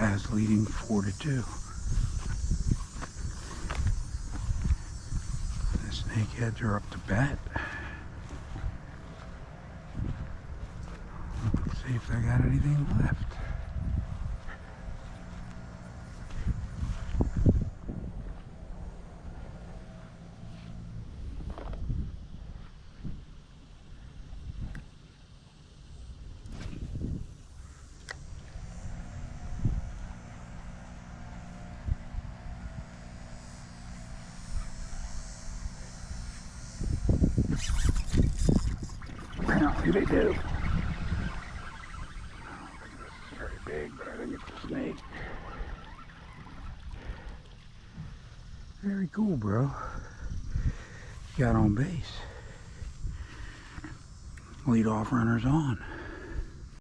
paths leading 4 to 2. The snakeheads are up to bat. Let's see if I got anything left. Apparently they do. I don't think this is very big, but I think it's a snake. Very cool, bro. Got on base. Lead off runners on.